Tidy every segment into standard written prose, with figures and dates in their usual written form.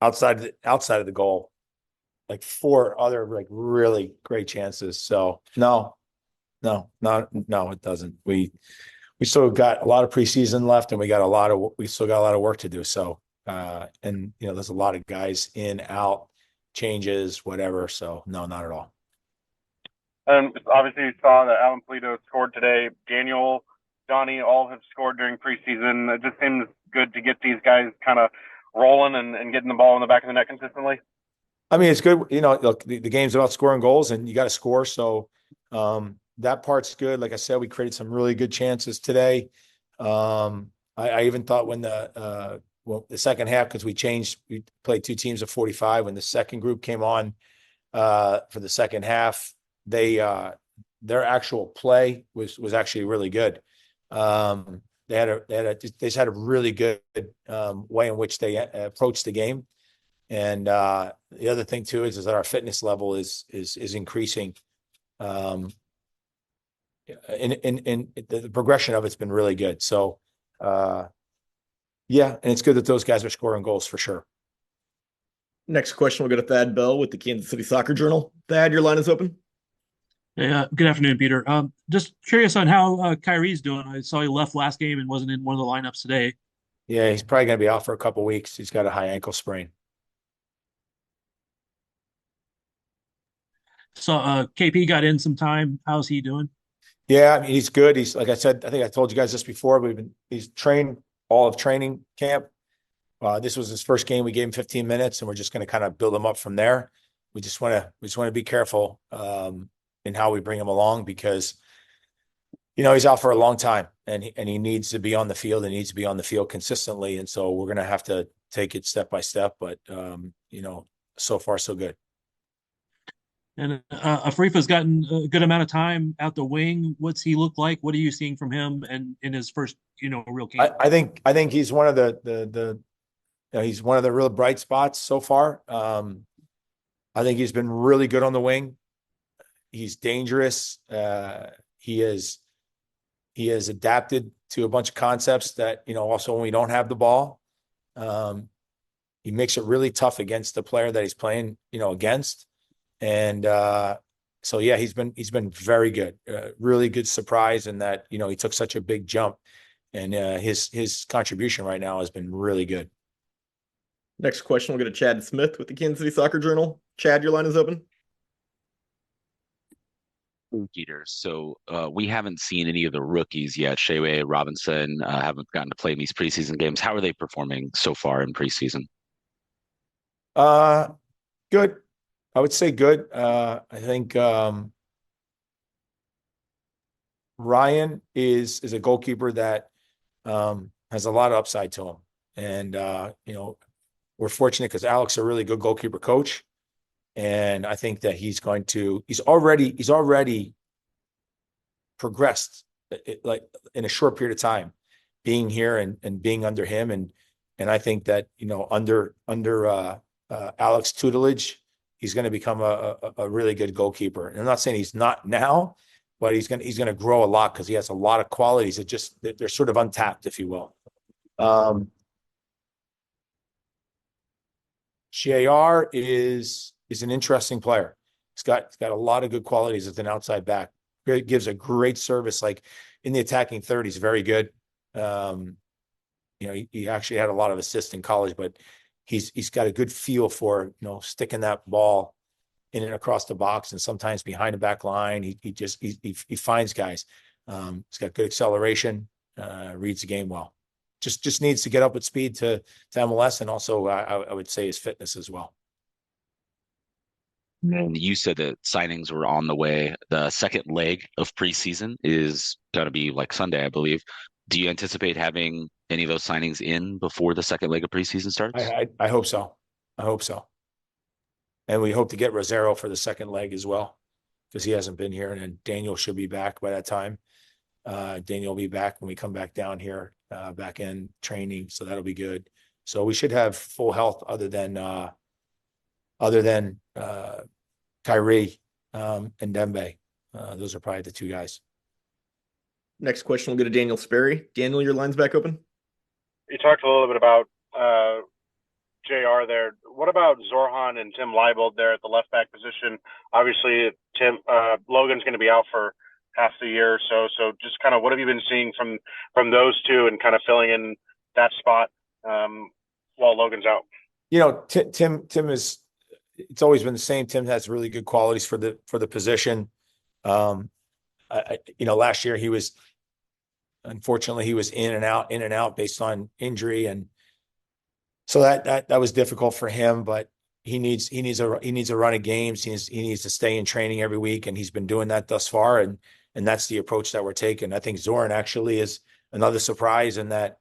outside of the goal, like 4 other like really great chances. So no, it doesn't. We still got a lot of preseason left, and we still got a lot of work to do. So and there's a lot of guys in, out, changes, whatever. So no, not at all. And obviously, you saw that Alan Polito scored today. Daniel, Johnny, all have scored during preseason. It just seems good to get these guys kind of rolling and getting the ball in the back of the net consistently. I mean, it's good. Look, the game's about scoring goals, and you got to score. So that part's good. Like I said, we created some really good chances today. I even thought when the second half, because we played 2 teams of 45. When the second group came on for the second half, their actual play was actually really good. They just had a really good way in which they approached the game. And the other thing too is that our fitness level is increasing. And the progression of it's been really good. So yeah, and it's good that those guys are scoring goals for sure. Next question, we'll go to Thad Bell with the Kansas City Soccer Journal. Thad, your line is open. Hey, good afternoon, Peter. Just curious on how Kyrie's doing. I saw he left last game and wasn't in one of the lineups today. Yeah, he's probably going to be out for a couple of weeks. He's got a high ankle sprain. So KP got in some time. How's he doing? Yeah, I mean, he's good. He's, like I said, I think I told you guys this before, but he's trained all of training camp. This was his first game. We gave him 15 minutes, and we're just going to kind of build him up from there. We just want to be careful in how we bring him along, because he's out for a long time, and he needs to be on the field, and needs to be on the field consistently. And so we're going to have to take it step by step. But so far so good. And Afrifa's gotten a good amount of time out the wing. What's he look like? What are you seeing from him and in his first real game? I think he's one of the he's one of the real bright spots so far. I think he's been really good on the wing. He's dangerous. He has adapted to a bunch of concepts that, also when we don't have the ball, he makes it really tough against the player that he's playing, against. And so, yeah, he's been very good, really good surprise in that, he took such a big jump, and his contribution right now has been really good. Next question, we'll go to Chad Smith with the Kansas City Soccer Journal. Chad, your line is open. Peter. So we haven't seen any of the rookies yet. Shea Robinson haven't gotten to play in these preseason games. How are they performing so far in preseason? Good. I would say good. I think Ryan is a goalkeeper that has a lot of upside to him. And we're fortunate because Alex is a really good goalkeeper coach. And I think that he's already progressed like in a short period of time, being here and being under him. And I think that, under Alex tutelage, he's going to become a really good goalkeeper. And I'm not saying he's not now, but he's going to grow a lot because he has a lot of qualities that they're sort of untapped, if you will. JR is an interesting player. He's got a lot of good qualities as an outside back. He gives a great service, like in the attacking third. He's very good. He actually had a lot of assists in college, but he's got a good feel for sticking that ball in and across the box, and sometimes behind the back line. He finds guys. He's got good acceleration. Reads the game well. Just needs to get up at speed to MLS, and also I would say his fitness as well. And you said that signings were on the way. The second leg of preseason is going to be like Sunday, I believe. Do you anticipate having any of those signings in before the second leg of preseason starts? I hope so. I hope so. And we hope to get Rosero for the second leg as well, because he hasn't been here, and then Daniel should be back by that time. Daniel will be back when we come back down here, back in training. So that'll be good. So we should have full health other than Kyrie and Dembe. Those are probably the 2 guys. Next question, we'll go to Daniel Sperry. Daniel, your line's back open. You talked a little bit about JR there. What about Zorhan and Tim Leibold there at the left back position? Obviously, Logan's going to be out for half the year or so. So just kind of what have you been seeing from those two and kind of filling in that spot while Logan's out? You know, Tim is, it's always been the same. Tim has really good qualities for the position. You know, last year unfortunately he was in and out based on injury. And so that was difficult for him, but he needs a run of games. He needs to stay in training every week. And he's been doing that thus far. And that's the approach that we're taking. I think Zoran actually is another surprise in that,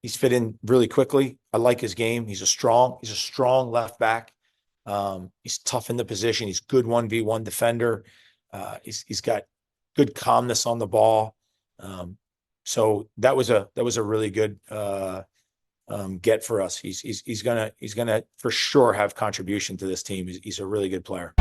he's fit in really quickly. I like his game. He's a strong left back. He's tough in the position. He's good 1v1 defender. He's got good calmness on the ball. So that was a really good get for us. He's gonna for sure have contribution to this team. He's a really good player.